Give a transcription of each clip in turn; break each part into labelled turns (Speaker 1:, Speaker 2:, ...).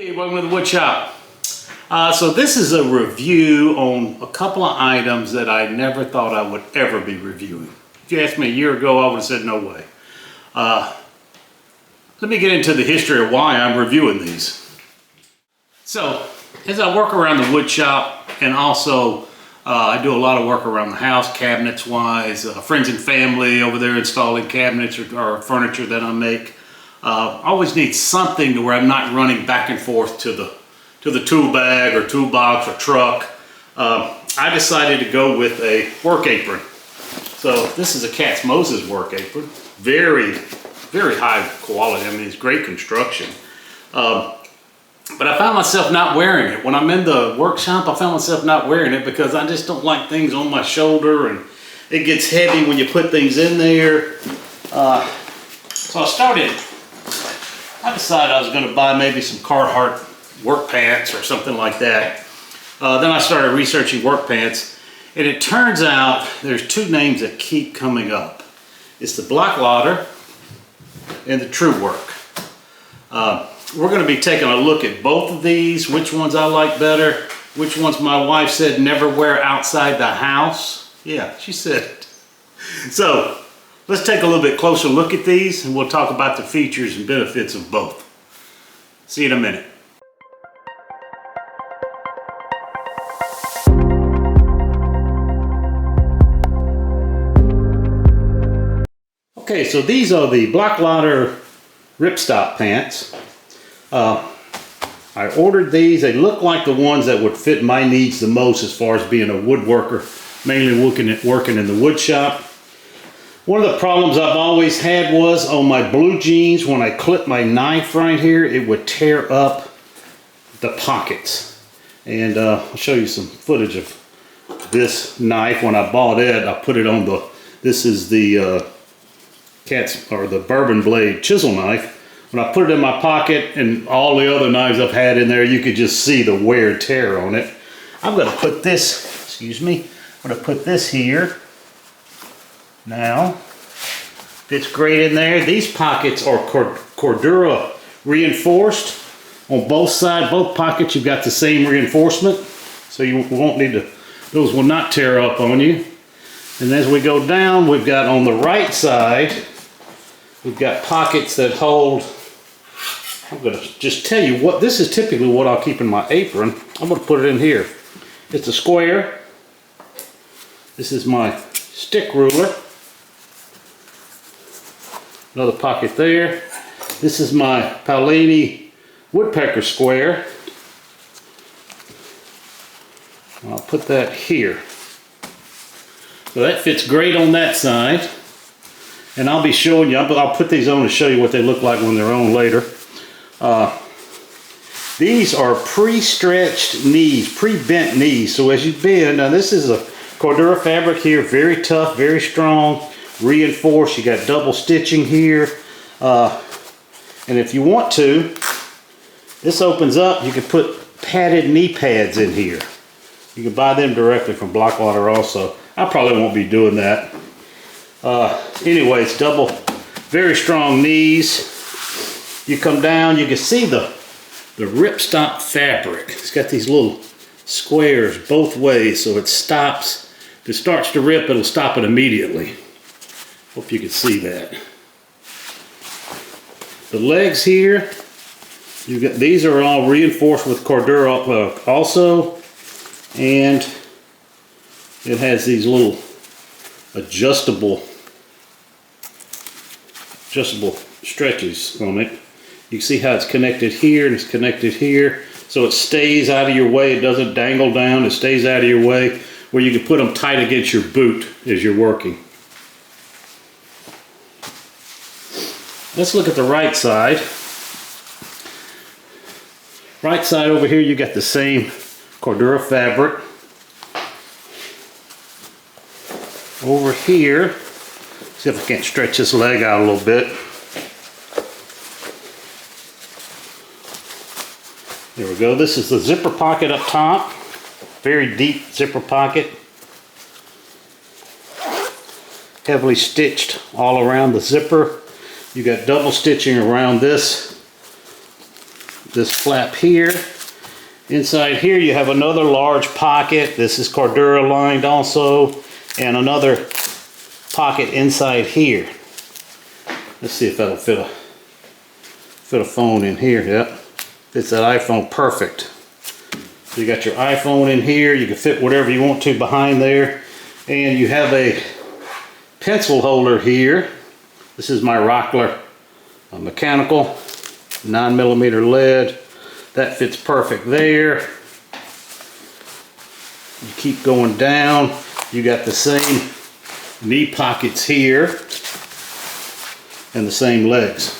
Speaker 1: Hey, welcome to the Woodshop. So this is a review on a couple of items that I never thought I would ever be reviewing. If you asked me a year ago, I would have said no way. Let me get into the history of why I'm reviewing these. So, as I work around the woodshop, and also I do a lot of work around the house, cabinets-wise, friends and family over there installing cabinets or furniture that I make. I always need something to where I'm not running back and forth to the tool bag or toolbox or truck. I decided to go with a work apron. So this is a Cat's Moses work apron. Very, very high quality. I mean, it's great construction. But I found myself not wearing it. When I'm in the workshop, I found myself not wearing it because I just don't like things on my shoulder, and it gets heavy when you put things in there. So I decided I was going to buy maybe some Carhartt work pants or something like that. Then I started researching work pants, and it turns out there's two names that keep coming up. It's the Blaklader and the Truewerk. We're going to be taking a look at both of these, which ones I like better, which ones my wife said never wear outside the house. Yeah, she said it. So let's take a little bit closer look at these, and we'll talk about the features and benefits of both. See you in a minute. Okay, so these are the Blaklader ripstop pants. I ordered these. They look like the ones that would fit my needs the most as far as being a woodworker, mainly working in the wood shop. One of the problems I've always had was on my blue jeans, when I clipped my knife right here, it would tear up the pockets. And I'll show you some footage of this knife. When I bought it, I put it on this is the the bourbon blade chisel knife. When I put it in my pocket, and all the other knives I've had in there, you could just see the wear and tear on it. I'm going to put this, excuse me, I'm going to put this here. Now, fits great in there. These pockets are Cordura reinforced on both sides. Both pockets, you've got the same reinforcement, so you won't need to, those will not tear up on you. And as we go down, we've got on the right side, we've got pockets that hold. I'm going to just tell you what, this is typically what I'll keep in my apron. I'm going to put it in here. It's a square. This is my stick ruler. Another pocket there. This is my Paolini woodpecker square. I'll put that here. So that fits great on that side. And I'll be showing you, I'll put these on to show you what they look like when they're on later. These are pre-stretched knees, pre-bent knees. So as you bend, now this is a Cordura fabric here, very tough, very strong, reinforced. You got double stitching here. And if you want to, this opens up, you can put padded knee pads in here. You can buy them directly from Blaklader also. I probably won't be doing that. Anyway, it's double, very strong knees. You come down, you can see the ripstop fabric. It's got these little squares both ways, so it stops. If it starts to rip, it'll stop it immediately. Hope you can see that. The legs here, you got, these are all reinforced with Cordura also, and it has these little adjustable stretches on it. You can see how it's connected here and it's connected here, so it stays out of your way. It doesn't dangle down. It stays out of your way, where you can put them tight against your boot as you're working. Let's look at the right side. Right side over here, you got the same Cordura fabric. Over here, see if I can't stretch this leg out a little bit. There we go. This is the zipper pocket up top. Very deep zipper pocket. Heavily stitched all around the zipper. You got double stitching around this this flap here. Inside here you have another large pocket. This is Cordura lined also, and another pocket inside here. Let's see if that'll fit a phone in here. Yep, fits that iPhone perfect. So you got your iPhone in here. You can fit whatever you want to behind there, and you have a pencil holder here. This is my Rockler mechanical 9mm lead. That fits perfect there. You keep going down. You got the same knee pockets here and the same legs.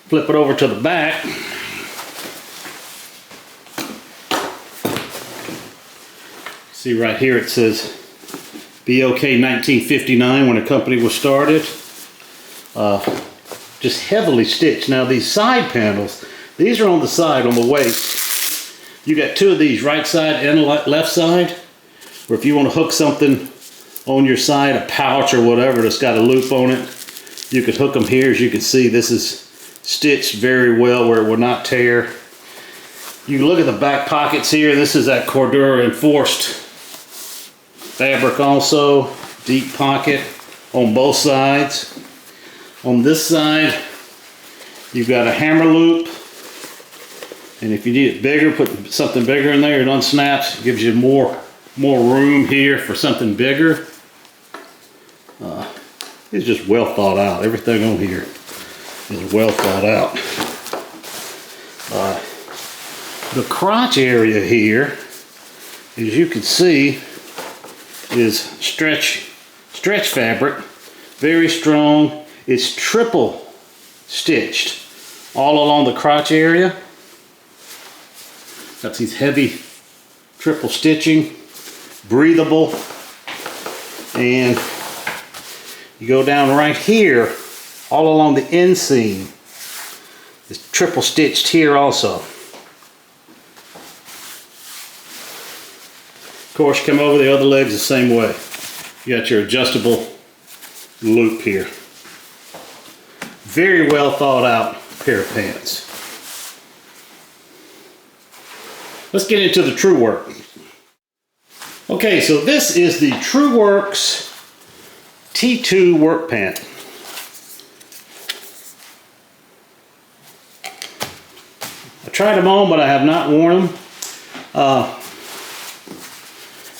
Speaker 1: Flip it over to the back. See right here it says BOK 1959 when the company was started. Just heavily stitched. Now these side panels, these are on the side, on the waist. You got two of these, right side and left side. Or if you want to hook something on your side, a pouch or whatever that's got a loop on it, you could hook them here. As you can see, this is stitched very well where it will not tear. You can look at the back pockets here. This is that Cordura enforced fabric also. Deep pocket on both sides. On this side, you've got a hammer loop. And if you need it bigger, put something bigger in there. It unsnaps, gives you more room here for something bigger. It's just well thought out. Everything on here is well thought out. The crotch area here, as you can see, is stretch fabric, very strong. It's triple stitched all along the crotch area. Got these heavy triple stitching, breathable, and you go down right here, all along the inseam. It's triple stitched here also. Of course, come over the other legs the same way. You got your adjustable loop here. Very well thought out pair of pants. Let's get into the Truewerk. Okay, so this is the Truewerk's T2 work pant. I tried them on, but I have not worn them.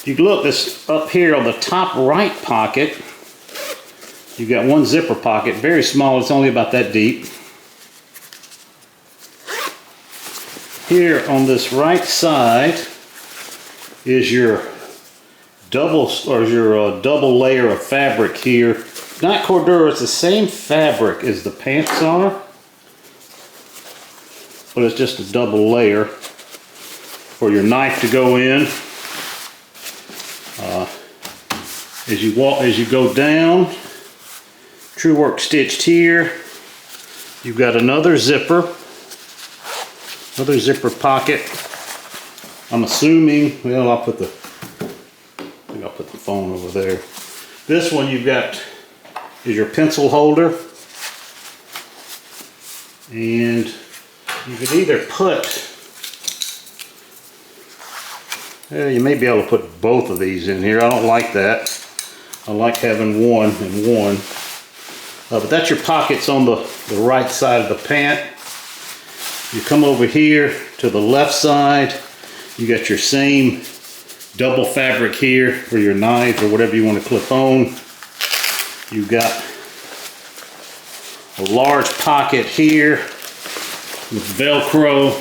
Speaker 1: If you look, this up here on the top right pocket, you've got one zipper pocket, very small, it's only about that deep. Here on this right side is your double layer of fabric here. Not Cordura, it's the same fabric as the pants are, but it's just a double layer for your knife to go in. As you go down, Truewerk stitched here. You've got another zipper pocket. I'm assuming, well, I'll put the phone over there. This one you've got is your pencil holder, and you could either put, you may be able to put both of these in here. I don't like that. I like having one and one. But that's your pockets on the right side of the pant. You come over here to the left side, you got your same double fabric here for your knife or whatever you want to clip on. You've got a large pocket here with Velcro.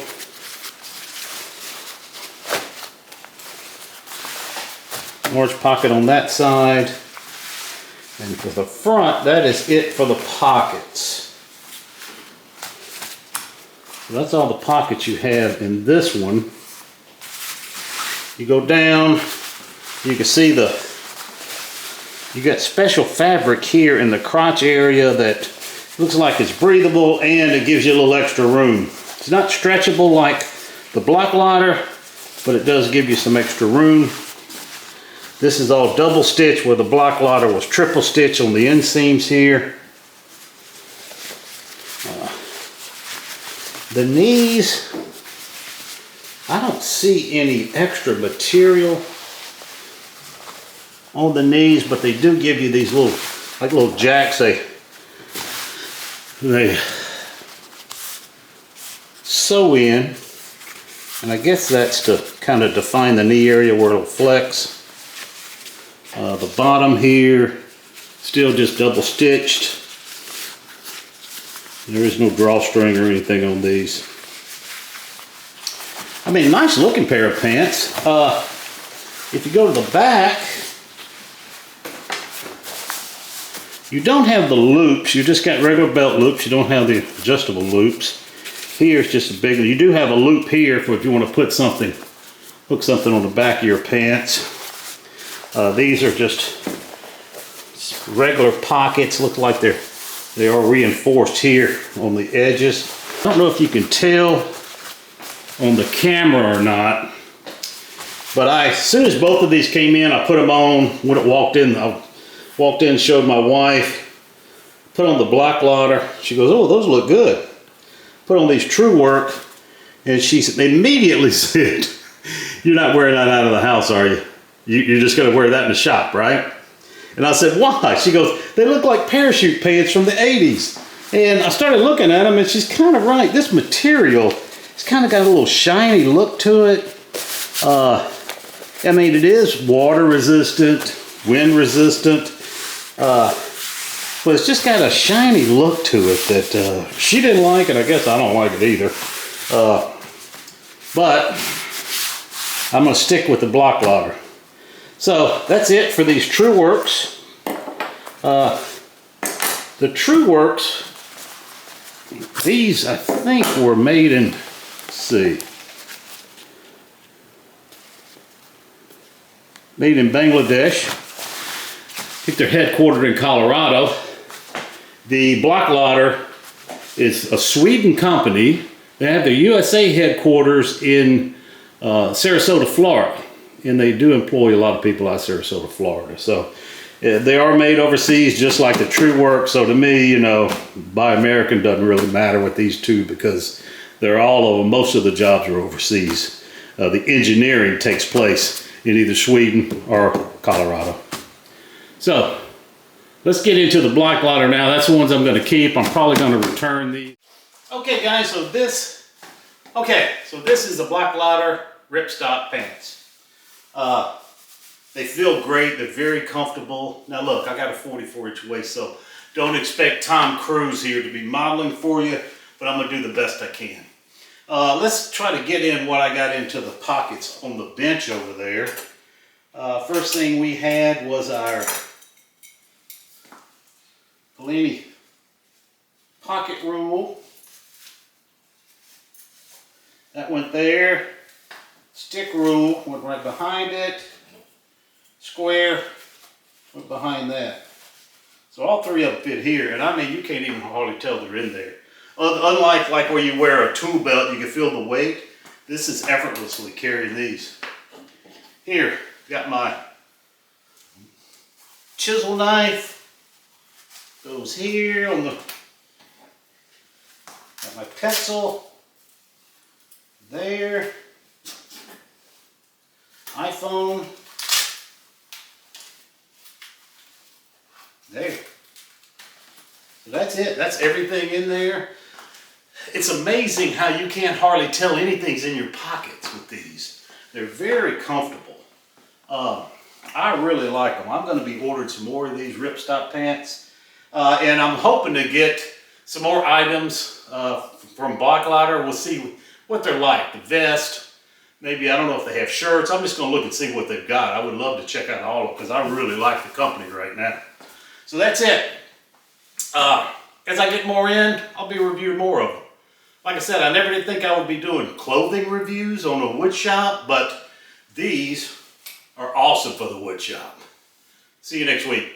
Speaker 1: Large pocket on that side. And for the front, that is it for the pockets. So that's all the pockets you have in this one. You go down, you can see you got special fabric here in the crotch area that looks like it's breathable and it gives you a little extra room. It's not stretchable like the Blaklader, but it does give you some extra room. This is all double stitch where the Blaklader was triple stitch on the inseams here. The knees I don't see any extra material on the knees, but they do give you these little, like little jacks. They sew in, and I guess that's to kind of define the knee area where it'll flex. The bottom here, still just double stitched. There is no drawstring or anything on these. I mean, nice looking pair of pants. If you go to the back, you don't have the loops. You just got regular belt loops. You don't have the adjustable loops. Here's just a big one. You do have a loop here for if you want to put something, hook something on the back of your pants. These are just regular pockets. Look like they are reinforced here on the edges. I don't know if you can tell on the camera or not, but as soon as both of these came in, I put them on. When it walked in, I walked in, showed my wife, put on the Blaklader. She goes, "Oh, those look good." Put on these Truewerk, and she immediately said, "You're not wearing that out of the house, are you? You're just going to wear that in the shop, right?" And I said, "Why?" She goes, "They look like parachute pants from the 80s. And I started looking at them, and she's kind of right. This material, it's kind of got a little shiny look to it. I mean, it is water resistant, wind resistant, but it's just got a shiny look to it that she didn't like, and I guess I don't like it either. But I'm going to stick with the Blaklader. So that's it for these Truewerks. The Truewerks, these I think were made in, let's see, made in Bangladesh. I think they're headquartered in Colorado. The Blaklader is a Sweden company. They have their USA headquarters in Sarasota, Florida. And they do employ a lot of people out of Sarasota, Florida. So they are made overseas just like the Truewerk. So to me, you know, Buy American doesn't really matter with these two because they're all over, most of the jobs are overseas. The engineering takes place in either Sweden or Colorado. So let's get into the Blaklader now. That's the ones I'm going to keep. I'm probably going to return these. Okay guys, so this is the Blaklader ripstop pants. They feel great. They're very comfortable. Now look, I got a 44-inch waist, so don't expect Tom Cruise here to be modeling for you, but I'm going to do the best I can. Let's try to get in what I got into the pockets on the bench over there. First thing we had was our Bellini pocket rule. That went there. Stick rule went right behind it. Square went behind that. So all three of them fit here, and I mean you can't even hardly tell they're in there. Unlike like where you wear a tool belt, you can feel the weight. This is effortlessly carrying these. Here, got my chisel knife. Goes here on the. Got my pencil. There. iPhone. There. So that's it. That's everything in there. It's amazing how you can't hardly tell anything's in your pockets with these. They're very comfortable. I really like them. I'm going to be ordering some more of these ripstop pants. And I'm hoping to get some more items from Blaklader. We'll see what they're like. The vest. Maybe, I don't know if they have shirts. I'm just going to look and see what they've got. I would love to check out all of them because I really like the company right now. So that's it. As I get more in, I'll be reviewing more of them. Like I said, I never did think I would be doing clothing reviews on a Woodshop, but these are awesome for the Woodshop. See you next week.